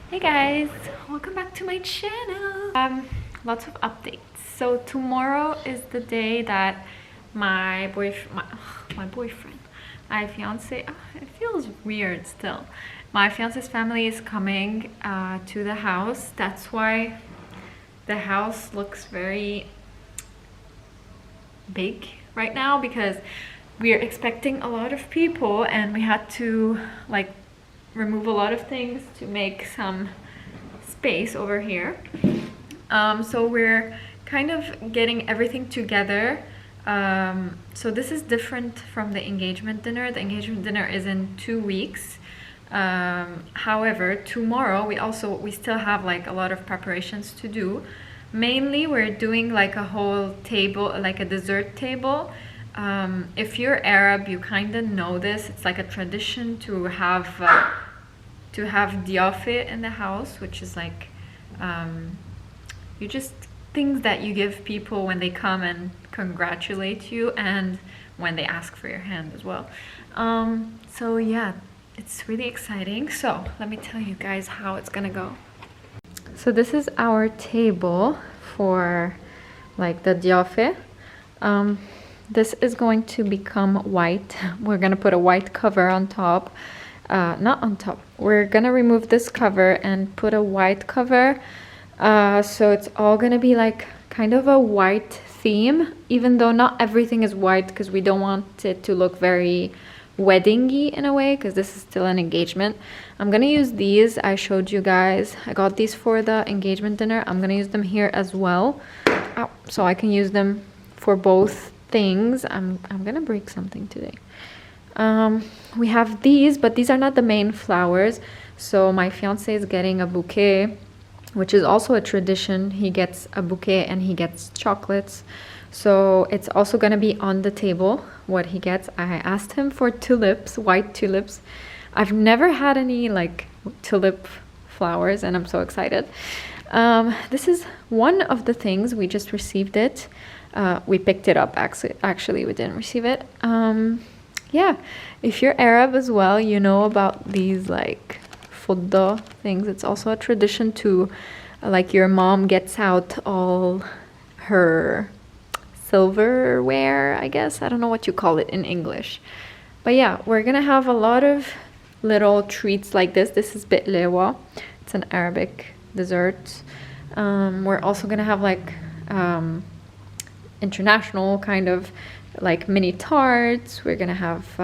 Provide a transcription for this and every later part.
Hey guys, welcome back to my channel. Lots of updates. So tomorrow is the day that my fiance, it feels weird still. My fiance's family is coming to the house. That's why the house looks very big right now, because we are expecting a lot of people and we had to like remove a lot of things to make some space over here. So we're kind of getting everything together. So this is different from the engagement dinner. The engagement dinner is in 2 weeks. However, tomorrow we still have like a lot of preparations to do. Mainly we're doing like a whole table, like a dessert table. If you're Arab, you kind of know this. It's like a tradition to have diafe in the house, which is like you just things that you give people when they come and congratulate you, and when they ask for your hand as well. So yeah, it's really exciting. So let me tell you guys how it's gonna go. So this is our table for like the diafe. This is going to become white. We're gonna put a white cover on top. Not on top. We're gonna remove this cover and put a white cover. So it's all gonna be like kind of a white theme, even though not everything is white, because we don't want it to look very weddingy in a way, because this is still an engagement. I'm gonna use these. I showed you guys. I got these for the engagement dinner. I'm gonna use them here as well. Ow. So I can use them for both things. I'm gonna break something today. We have these, but these are not the main flowers. So my fiance is getting a bouquet, which is also a tradition. He gets a bouquet and he gets chocolates. So it's also gonna be on the table what he gets. I asked him for tulips, white tulips. I've never had any like tulip flowers and I'm so excited. This is one of the things. We just received it. We picked it up, actually we didn't receive it. Yeah, if you're Arab as well, you know about these like fodda things. It's also a tradition to like your mom gets out all her silverware, I guess. I don't know what you call it in English. But yeah, we're gonna have a lot of little treats like this. This is bitlewa. It's an Arabic dessert. We're also gonna have like international kind of like mini tarts. We're gonna have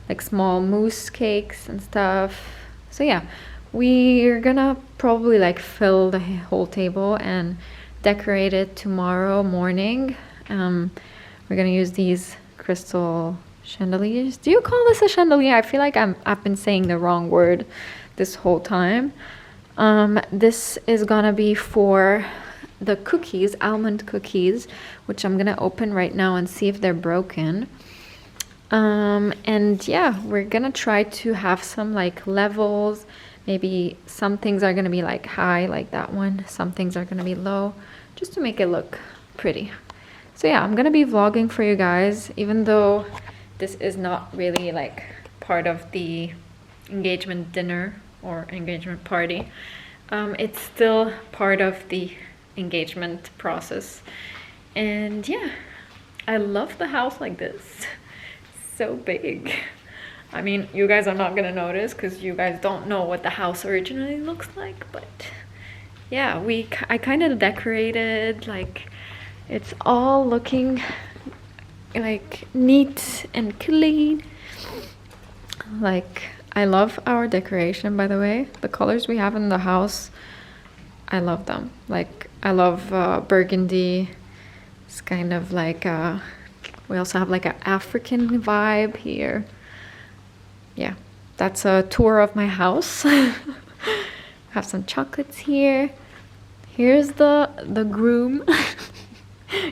like small mousse cakes and stuff. So yeah, we're gonna probably like fill the whole table and decorate it tomorrow morning. We're gonna use these crystal chandeliers. Do you call this a chandelier? I feel like I've been saying the wrong word this whole time. This is gonna be for the cookies, almond cookies, which I'm gonna open right now and see if they're broken. And yeah, we're gonna try to have some like levels. Maybe some things are gonna be like high, like that one. Some things are gonna be low, just to make it look pretty. So yeah, I'm gonna be vlogging for you guys, even though this is not really like part of the engagement dinner or engagement party. It's still part of the engagement process. And yeah, I love the house like this. So big. I mean, you guys are not gonna notice because you guys don't know what the house originally looks like, but yeah, I kind of decorated, like it's all looking like neat and clean. Like, I love our decoration, by the way. The colors we have in the house, I love them. Like, I love burgundy. It's kind of like we also have like an African vibe here. Yeah, that's a tour of my house. Have some chocolates here. Here's the groom.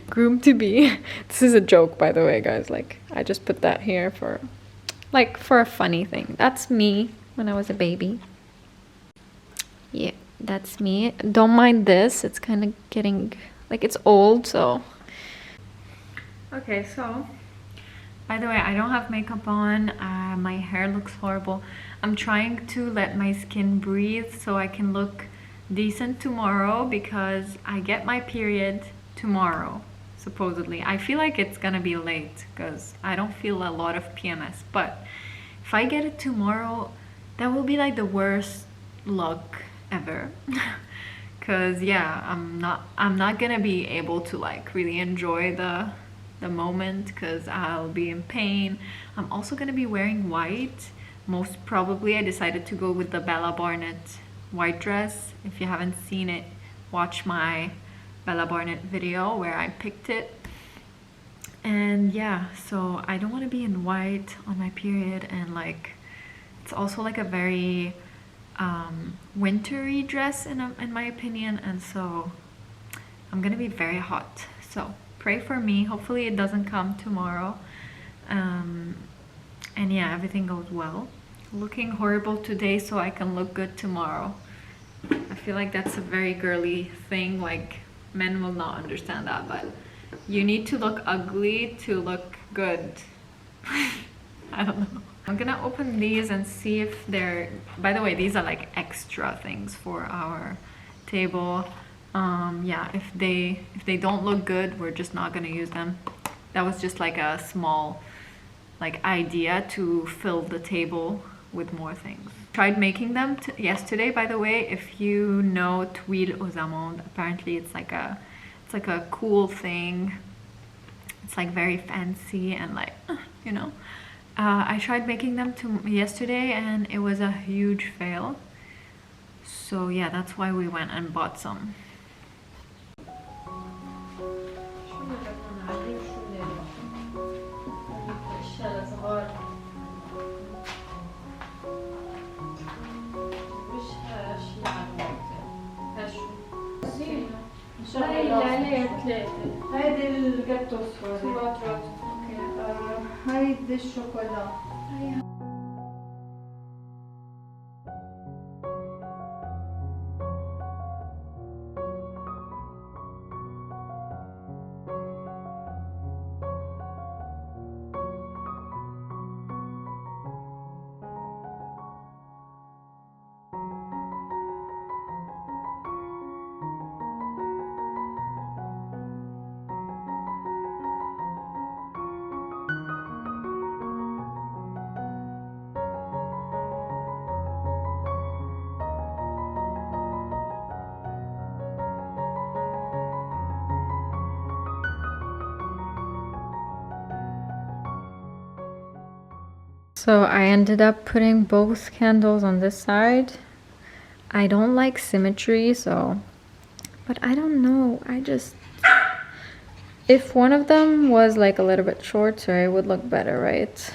Groom to be. This is a joke, by the way, guys. Like, I just put that here for a funny thing. That's me when I was a baby. Yeah, that's me. Don't mind this. It's kind of getting like, it's old, so. Okay, so by the way, I don't have makeup on. My hair looks horrible. I'm trying to let my skin breathe so I can look decent tomorrow, because I get my period tomorrow, supposedly. I feel like it's gonna be late because I don't feel a lot of PMS, but if I get it tomorrow, that will be like the worst luck ever. Cause yeah, I'm not gonna be able to like really enjoy the moment because I'll be in pain. I'm also gonna be wearing white. Most probably I decided to go with the Bella Barnett white dress. If you haven't seen it, watch my Bella Barnett video where I picked it. And yeah, so I don't want to be in white on my period, and like it's also like a very wintry dress in my opinion, and so I'm gonna be very hot. So pray for me. Hopefully it doesn't come tomorrow, and yeah, everything goes well. Looking horrible today so I can look good tomorrow. I feel like that's a very girly thing, like men will not understand that, but you need to look ugly to look good. I don't know. I'm gonna open these and see if they're, by the way, these are like extra things for our table. Yeah, if they don't look good, we're just not gonna use them. That was just like a small like idea to fill the table with more things. Tried making them yesterday, by the way. If you know tuile aux amandes, apparently it's like a cool thing. It's like very fancy and like, you know. I tried making them yesterday and it was a huge fail. So yeah, that's why we went and bought some. هيدي الجاتو الصغيرة. هيدي الشوكولا. So I ended up putting both candles on this side. I don't like symmetry, so, but I don't know, if one of them was like a little bit shorter, it would look better, right?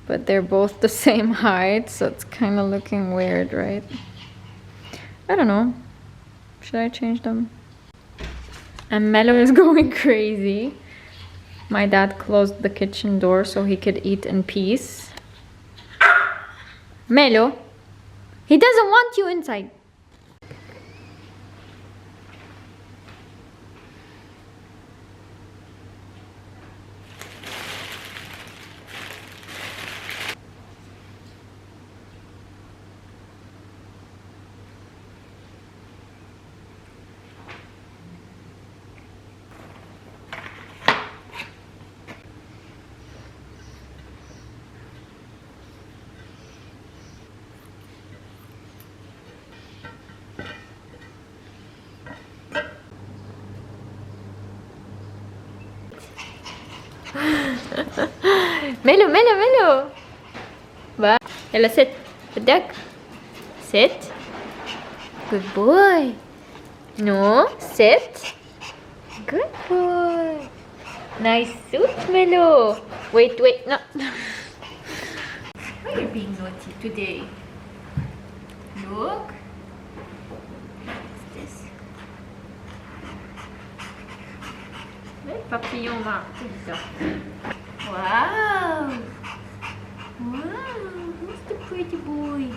But they're both the same height, so it's kind of looking weird, right? I don't know. Should I change them? And Melo is going crazy. My dad closed the kitchen door so he could eat in peace. Melo, he doesn't want you inside. ميلو بقى يلا sit بدك sit good boy no sit good boy nice suit Melo wait no why are you being naughty today look what's this papillon va wow who's the pretty boy?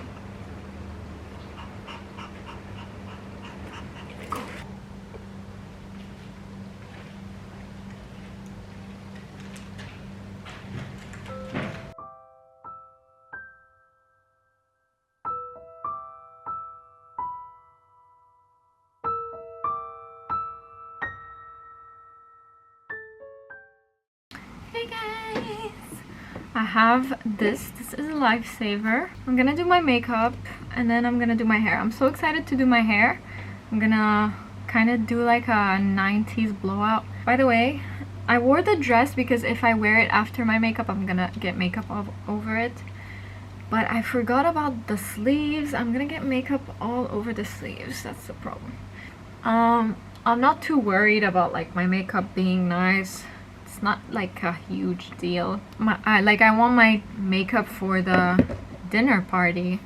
I have this. This is a lifesaver. I'm gonna do my makeup and then I'm gonna do my hair. I'm so excited to do my hair. I'm gonna kind of do like a 90s blowout. By the way, I wore the dress because if I wear it after my makeup, I'm gonna get makeup over it. But I forgot about the sleeves. I'm gonna get makeup all over the sleeves. That's the problem. I'm not too worried about like my makeup being nice. It's not like a huge deal. I want my makeup for the dinner party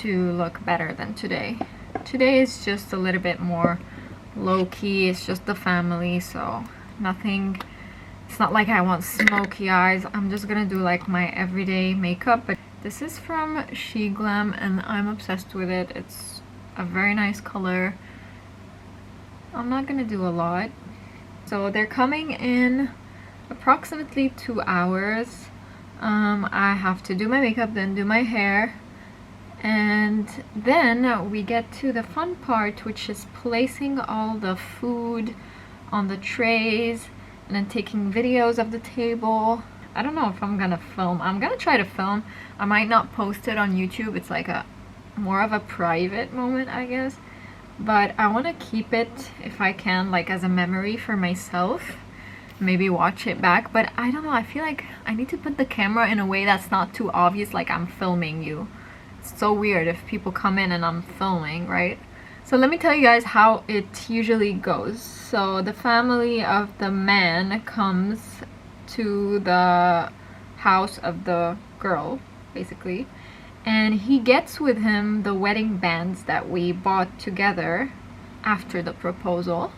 to look better than today. Today is just a little bit more low-key. It's just the family, so nothing. It's not like I want smoky eyes. I'm just gonna do like my everyday makeup. But this is from She Glam and I'm obsessed with it. It's a very nice color. I'm not gonna do a lot. So they're coming in approximately 2 hours. I have to do my makeup, then do my hair, and then we get to the fun part, which is placing all the food on the trays and then taking videos of the table. I don't know if I'm gonna film. I'm gonna try to film. I might not post it on YouTube. It's like a more of a private moment, I guess, but I want to keep it, if I can, like as a memory for myself. Maybe watch it back. But I don't know, I feel like I need to put the camera in a way that's not too obvious, like I'm filming you. It's so weird if people come in and I'm filming, right? So let me tell you guys how it usually goes. So the family of the man comes to the house of the girl, basically, and he gets with him the wedding bands that we bought together after the proposal.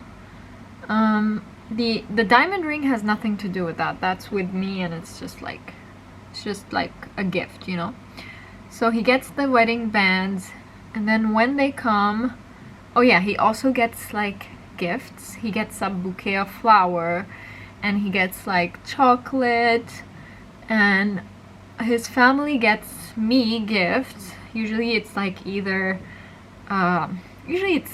The diamond ring has nothing to do with that. That's with me, and it's just like a gift, you know. So he gets the wedding bands, and then when they come, oh yeah, he also gets like gifts. He gets a bouquet of flower, and he gets like chocolate, and his family gets me gifts. Usually it's like either usually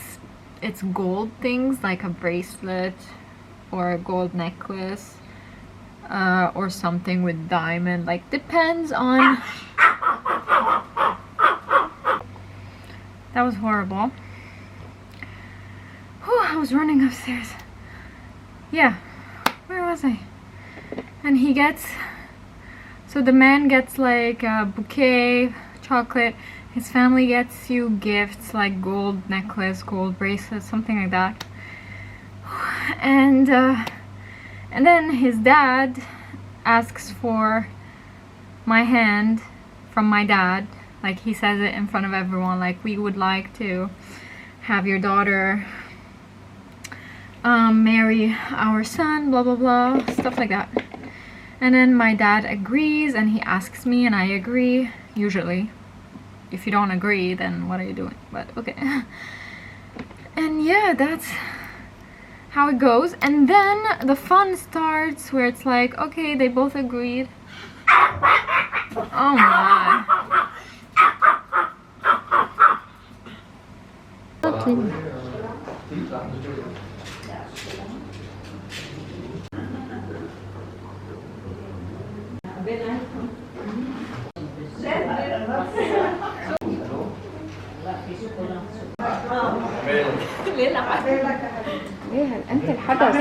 it's gold things, like a bracelet or a gold necklace, or something with diamond, like depends on. That was horrible. Whew, I was running upstairs. Yeah, where was I? And he gets, so the man gets like a bouquet, chocolate. His family gets you gifts like gold necklace, gold bracelet, something like that. And then his dad asks for my hand from my dad. Like he says it in front of everyone, like, we would like to have your daughter marry our son, blah blah blah, stuff like that. And then my dad agrees and he asks me and I agree, usually. If you don't agree, then what are you doing? But okay. And yeah, that's how it goes. And then the fun starts, where it's like, okay, they both agreed. Oh my. انت الحدث.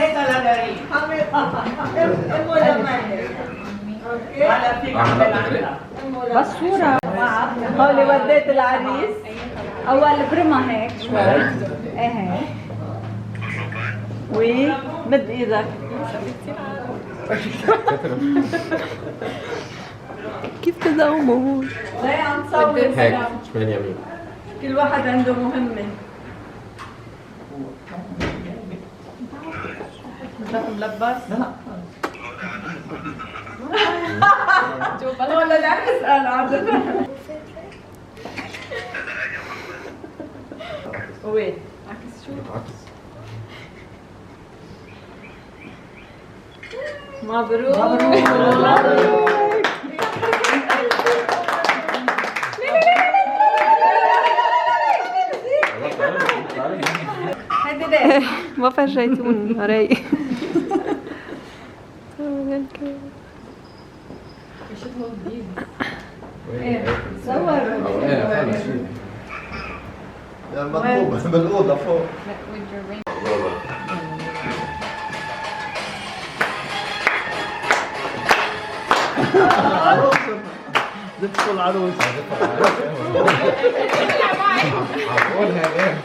بس صورة هولي وديت العريس اول برمة هيك شوي، ايه هيك، ومد ايدك. كيف تزوموا؟ لا عم تصور هيك شمال يمين، كل واحد عنده مهمة. ملبس؟ لا ولا لا اسأل عادة. وين؟ عكس شو؟ مبروك مبروك. ما فرجيتوني رايق. مطلوب بالأوضة فوق. With your ring. ندخل عروس. عقولها ايه؟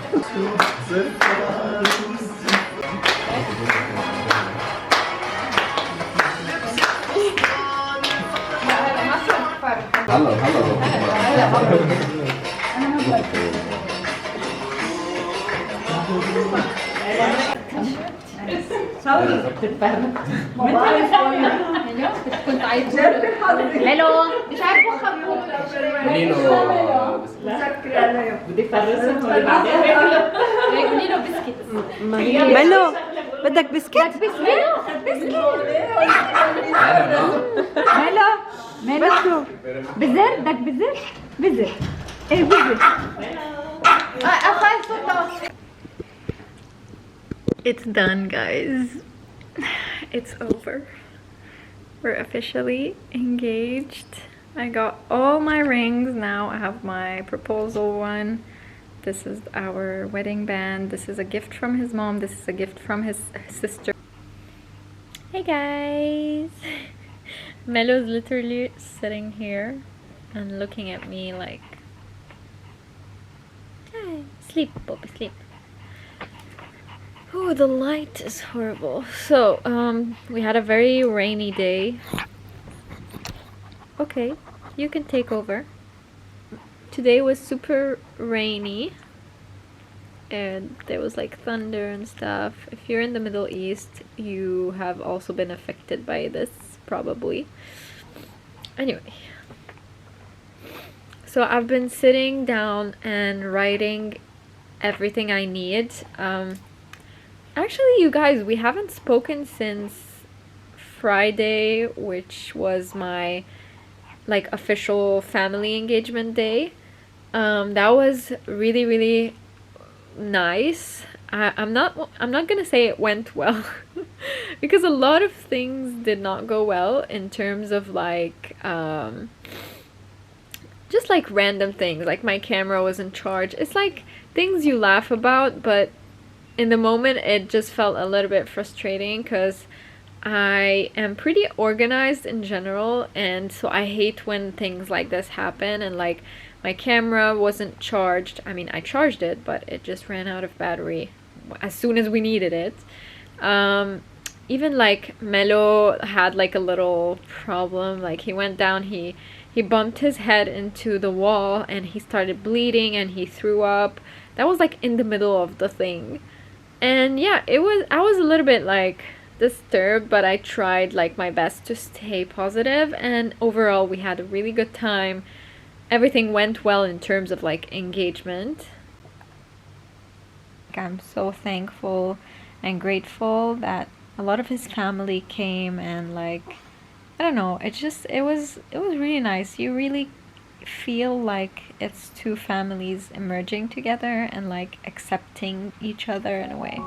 كنت عايز ميلو مش عارفه خبوه سكري عليهم. بدي افرسهم ولا بعدين؟ قولي له بسكت. ملو بدك بسكت؟ ملو بزر بدك بزر ايه بزر. It's done, guys. It's over. We're officially engaged. I got all my rings now. I have my proposal one. This is our wedding band. This is a gift from his mom. This is a gift from his sister. Hey guys. Melo's literally sitting here and looking at me like, hey, sleep, Bobby, sleep. Oh, the light is horrible. So, we had a very rainy day. Okay, you can take over. Today was super rainy. And there was like thunder and stuff. If you're in the Middle East, you have also been affected by this, probably. Anyway. So I've been sitting down and writing everything I need. Actually, you guys, we haven't spoken since Friday, which was my like official family engagement day. That was really nice. I'm not gonna say it went well because a lot of things did not go well in terms of like just like random things, like my camera wasn't charged. It's like things you laugh about, but in the moment it just felt a little bit frustrating because I am pretty organized in general, and so I hate when things like this happen. And like my camera wasn't charged. I mean, I charged it, but it just ran out of battery as soon as we needed it. Even like Melo had like a little problem. Like he went down, he bumped his head into the wall and he started bleeding and he threw up. That was like in the middle of the thing. And yeah, I was a little bit like disturbed, but I tried like my best to stay positive, and overall we had a really good time. Everything went well in terms of like engagement. I'm so thankful and grateful that a lot of his family came, and like I don't know, it was really nice. You really feel like it's two families emerging together and like accepting each other in a way.